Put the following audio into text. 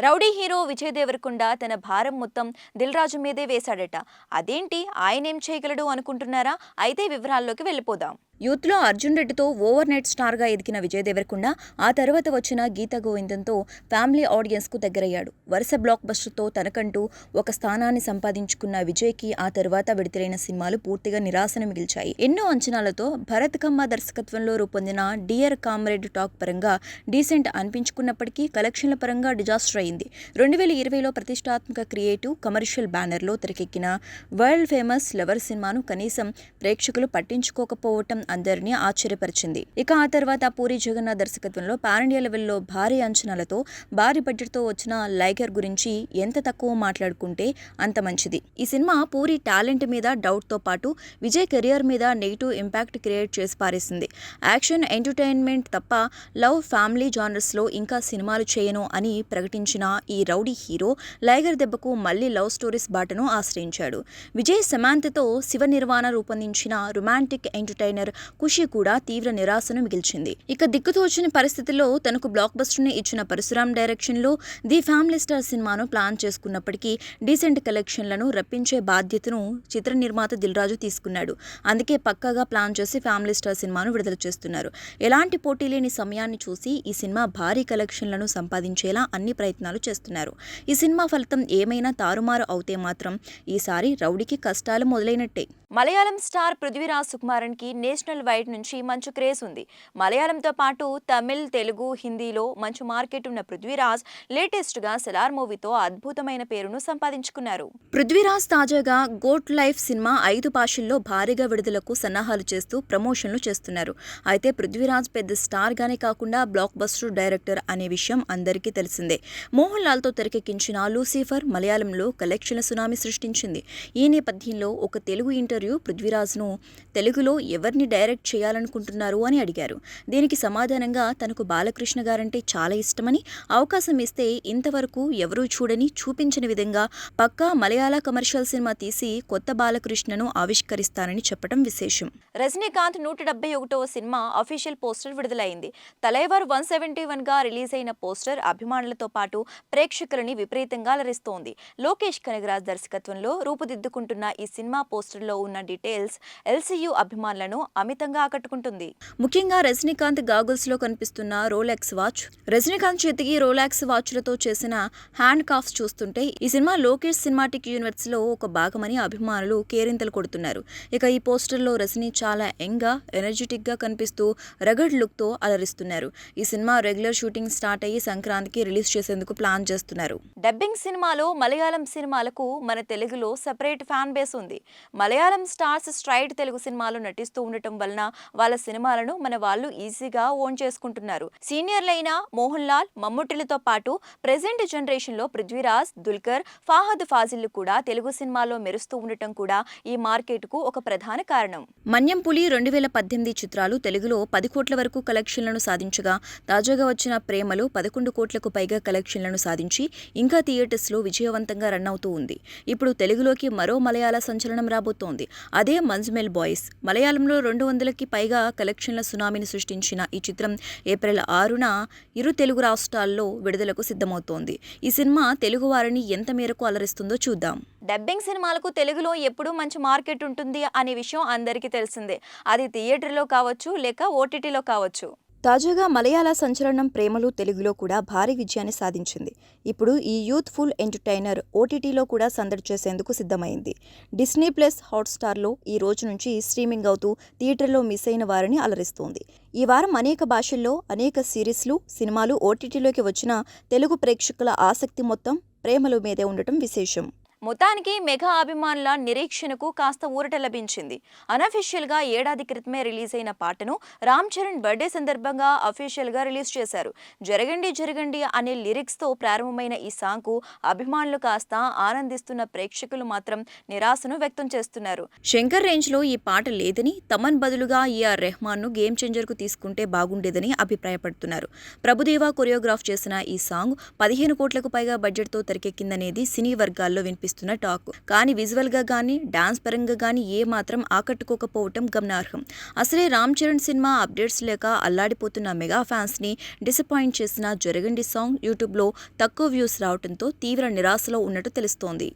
Rowdy hero Vijay Devarakonda తన భారం మొత్తం దిల్ రాజు మీదే వేశాడట. అదేంటి ఆయనేం చేయగలడు అనుకుంటున్నారా? అయితే వివరాల్లోకి వెళ్ళిపోదాం. యూత్లో అర్జున్ రెడ్డితో ఓవర్ నైట్ స్టార్గా ఎదిగిన విజయ్ దేవరకొండ ఆ తర్వాత వచ్చిన గీతా గోవిందంతో ఫ్యామిలీ ఆడియన్స్కు దగ్గరయ్యాడు. వరుస బ్లాక్ బస్టర్తో తనకంటూ ఒక స్థానాన్ని సంపాదించుకున్న విజయ్కి ఆ తర్వాత విడుదలైన సినిమాలు పూర్తిగా నిరాశను మిగిల్చాయి. ఎన్నో అంచనాలతో భరత్ కమ్మ దర్శకత్వంలో రూపొందిన డియర్ కామ్రేడ్ టాక్ పరంగా డీసెంట్ అనిపించుకున్నప్పటికీ కలెక్షన్ల పరంగా డిజాస్టర్ అయింది. 2020లో ప్రతిష్టాత్మక క్రియేటివ్ కమర్షియల్ బ్యానర్లో తెరకెక్కిన వరల్డ్ ఫేమస్ లవర్ సినిమాను కనీసం ప్రేక్షకులు పట్టించుకోకపోవటం అందరినీ ఆశ్చర్యపరిచింది. ఇక ఆ తర్వాత పూరి జగన్నాథ్ దర్శకత్వంలో పాన్ ఇండియా లెవెల్లో భారీ అంచనాలతో భారీ బడ్జెట్తో వచ్చిన లైగర్ గురించి ఎంత తక్కువ మాట్లాడుకుంటే అంత మంచిది. ఈ సినిమా పూరి టాలెంట్ మీద డౌట్తో పాటు విజయ్ కెరియర్ మీద నెగిటివ్ ఇంపాక్ట్ క్రియేట్ చేసి పారేసింది. యాక్షన్ ఎంటర్టైన్మెంట్ తప్ప లవ్ ఫ్యామిలీ జానర్స్లో ఇంకా సినిమాలు చేయను అని ప్రకటించిన ఈ రౌడీ హీరో లైగర్ దెబ్బకు మళ్లీ లవ్ స్టోరీస్ బాటను ఆశ్రయించాడు. విజయ్ సమాంతతో శివ నిర్వాణ రూపొందించిన రొమాంటిక్ ఎంటర్టైనర్ ఖుషి కూడా తీవ్ర నిరాశను మిగిల్చింది. ఇక దిక్కుతోచని పరిస్థితుల్లో తనకు బ్లాక్ బస్టర్ ని ఇచ్చిన పరశురామ్ డైరెక్షన్ లో ది ఫ్యామిలీ స్టార్ సినిమాను ప్లాన్ చేసుకున్నప్పటికీ డీసెంట్ కలెక్షన్లను రప్పించే బాధ్యతను చిత్ర నిర్మాత దిల్ రాజు తీసుకున్నాడు. అందుకే పక్కాగా ప్లాన్ చేసి ఫ్యామిలీ స్టార్ సినిమాను విడుదల చేస్తున్నారు. ఎలాంటి పోటీ లేని సమయాన్ని చూసి ఈ సినిమా భారీ కలెక్షన్లను సంపాదించేలా అన్ని ప్రయత్నాలు చేస్తున్నారు. ఈ సినిమా ఫలితం ఏమైనా తారుమారు అవుతే మాత్రం ఈసారి రౌడీకి కష్టాలు మొదలైనట్టే. మలయాళం స్టార్ పృథ్వీరాజ్ సుకుమారన్ కి నేషనల్ వైడ్ నుంచి మంచి క్రేజ్ ఉంది. మలయాళంతో పాటు తమిళ్, తెలుగు, హిందీలో మంచి మార్కెట్ ఉన్న పృథ్వీరాజ్ లేటెస్ట్ గా సెలార్ మూవీతో అద్భుతమైన పేరును సంపాదించుకున్నారు. పృథ్వీరాజ్ తాజాగా గోట్ లైఫ్ సినిమా 5 భాషల్లో భారీగా విడుదలకు సన్నాహాలు చేస్తూ ప్రమోషన్లు చేస్తున్నారు. అయితే పృథ్వీరాజ్ పెద్ద స్టార్ గానే కాకుండా బ్లాక్ బస్టర్ డైరెక్టర్ అనే విషయం అందరికీ తెలిసిందే. మోహన్ లాల్ తో తెరకెక్కించిన లూసిఫర్ మలయాళంలో కలెక్షన్ల సునామీ సృష్టించింది. ఈ నేపథ్యంలో ఒక తెలుగు ఇంటర్వ్యూ పృథ్వీరాజ్ను తెలుగులో ఎవరిని డైరెక్ట్ చేయాలనుకుంటున్నారు అని అడిగారు. దీనికి సమాధానంగా తనకు బాలకృష్ణ గారంటే చాలా ఇష్టమని, అవకాశం ఇస్తే ఇంతవరకు ఎవరూ చూడని చూపించిన విధంగా పక్కా మలయాళ కమర్షియల్ సినిమా తీసి కొత్త బాలకృష్ణను ఆవిష్కరిస్తానని చెప్పడం విశేషం. రజనీకాంత్ 171వ సినిమా అఫీషియల్ పోస్టర్ విడుదలైంది. తలైవర్ 171 గా రిలీజ్ అయిన పోస్టర్ అభిమానులతో పాటు ప్రేక్షకులని విపరీతంగా అలరిస్తోంది. లోకేష్ కనగరాజ్ దర్శకత్వంలో రూపుదిద్దుకుంటున్న ఈ సినిమా పోస్టర్లో ఉన్న డీటెయిల్స్ ఎల్సీయూ అభిమానులను అమితంగా ఆకట్టుకుంటుంది. ముఖ్యంగా రజనీకాంత్ గాగుల్స్ లో కనిపిస్తున్న రోలెక్స్ వాచ్, రజనీకాంత్ చేతికి రోలెక్స్ వాచ్లతో చేసిన హ్యాండ్ కాఫ్స్ చూస్తుంటే ఈ సినిమా లోకేష్ సినిమాటిక్ యూనివర్స్ లో ఒక భాగమని అభిమానులు కేరింతలు కొడుతున్నారు. ఇక ఈ పోస్టర్లో రజనీ చాలా యంగ్ గా, ఎనర్జెటిక్ గా కనిపిస్తూ రగడ్ లుక్ తో అలరిస్తున్నారు. ఈ సినిమా రెగ్యులర్ షూటింగ్ స్టార్ట్ అయ్యి సంక్రాంతికి రిలీజ్ చేసేందుకు ప్లాన్ చేస్తున్నారు. డబ్బింగ్ సినిమాలో మలయాళం సినిమాలకు మన తెలుగులో సెపరేట్ ఫ్యాన్ బేస్ ఉంది. మలయాళం స్టార్స్ స్ట్రైట్ తెలుగు సినిమాలు నటిస్తూ ఉండటం వలన వాళ్ళ సినిమాలను మన వాళ్ళు ఈజీగా ఓన్ చేసుకుంటున్నారు. సీనియర్లైన మోహన్ లాల్, మమ్ముట్టిలతో పాటు ప్రెజెంట్ జనరేషన్ లో పృథ్వీరాజ్, దుల్కర్, ఫాహద్ ఫాజిల్ కూడా తెలుగు సినిమాలో మెరుస్తూ ఉండటం కూడా ఈ మార్కెట్ కు ఒక ప్రధాన కారణం. మన్యం పులి 2018 చిత్రాలు తెలుగులో 10 కోట్ల వరకు కలెక్షన్లను సాధించగా, తాజాగా వచ్చిన ప్రేమలో 11 కోట్లకు పైగా కలెక్షన్లను సాధించి ఇంకా థియేటర్స్ లో విజయవంతంగా రన్ అవుతూ ఉంది. ఇప్పుడు తెలుగులోకి మరో మలయాళ సంచలనం రాబోతోంది. అదే మంజ్మెల్ బాయ్స్. మలయాళంలో 200కి పైగా కలెక్షన్ల సునామీని సృష్టించిన ఈ చిత్రం ఏప్రిల్ 6న ఇరు తెలుగు రాష్ట్రాల్లో విడుదలకు సిద్ధమవుతోంది. ఈ సినిమా తెలుగు వారిని ఎంత మేరకు అలరిస్తుందో చూద్దాం. డబ్బింగ్ సినిమాలకు తెలుగులో ఎప్పుడూ మంచి మార్కెట్ ఉంటుంది అనే విషయం అందరికీ తెలిసిందే. అది థియేటర్లో కావచ్చు, లేక ఓటీటీలో కావచ్చు. తాజాగా మలయాళ సంచలనం ప్రేమలు తెలుగులో కూడా భారీ విజయాన్ని సాధించింది. ఇప్పుడు ఈ యూత్ఫుల్ ఎంటర్టైనర్ ఓటీటీలో కూడా సందడి చేసేందుకు సిద్ధమైంది. డిస్నీ ప్లస్ హాట్స్టార్లో ఈ రోజు నుంచి స్ట్రీమింగ్ అవుతూ థియేటర్లో మిస్ అయిన వారిని అలరిస్తోంది. ఈ వారం అనేక భాషల్లో అనేక సిరీస్లు, సినిమాలు ఓటీటీలోకి వచ్చిన తెలుగు ప్రేక్షకుల ఆసక్తి మొత్తం ప్రేమలు మీదే ఉండటం విశేషం. మొత్తానికి మెగా అభిమానుల నిరీక్షణకు కాస్త ఊరట లభించింది. అనఫీషియల్ గా ఏడాది క్రితమే రిలీజ్ అయిన పాటను రామ్ చరణ్ బర్త్డే సందర్భంగా అఫీషియల్ గా రిలీజ్ చేశారు. జరగండి జరగండి అనే లిరిక్స్ తో ప్రారంభమైన ఈ సాంగ్ కు అభిమానులు కాస్త ఆనందిస్తున్న ప్రేక్షకులు మాత్రం నిరాశను వ్యక్తం చేస్తున్నారు. శంకర్ రేంజ్ లో ఈ పాట లేదని, తమన్ బదులుగా ఏఆర్ రెహమాన్ ను గేమ్ చేంజర్ కు తీసుకుంటే బాగుండేదని అభిప్రాయపడుతున్నారు. ప్రభుదేవా కొరియోగ్రాఫ్ చేసిన ఈ సాంగ్ 15 కోట్లకు పైగా బడ్జెట్ తో తెరకెక్కిందనేది సినీ వర్గాల్లో వినిపిస్తుంది. వినిపిస్తున్న టాక్. కానీ విజువల్ గా గానీ డాన్స్ పరంగా గానీ ఏ మాత్రం ఆకట్టుకోకపోవటం గమనార్హం. అసలే రామ్ చరణ్ సినిమా అప్డేట్స్ లేక అల్లాడిపోతున్న మెగా ఫ్యాన్స్ ని డిసప్పాయింట్ చేసిన జరగండి సాంగ్ యూట్యూబ్ లో తక్కువ వ్యూస్ రావడంతో తీవ్ర నిరాశలో ఉన్నట్టు తెలుస్తోంది.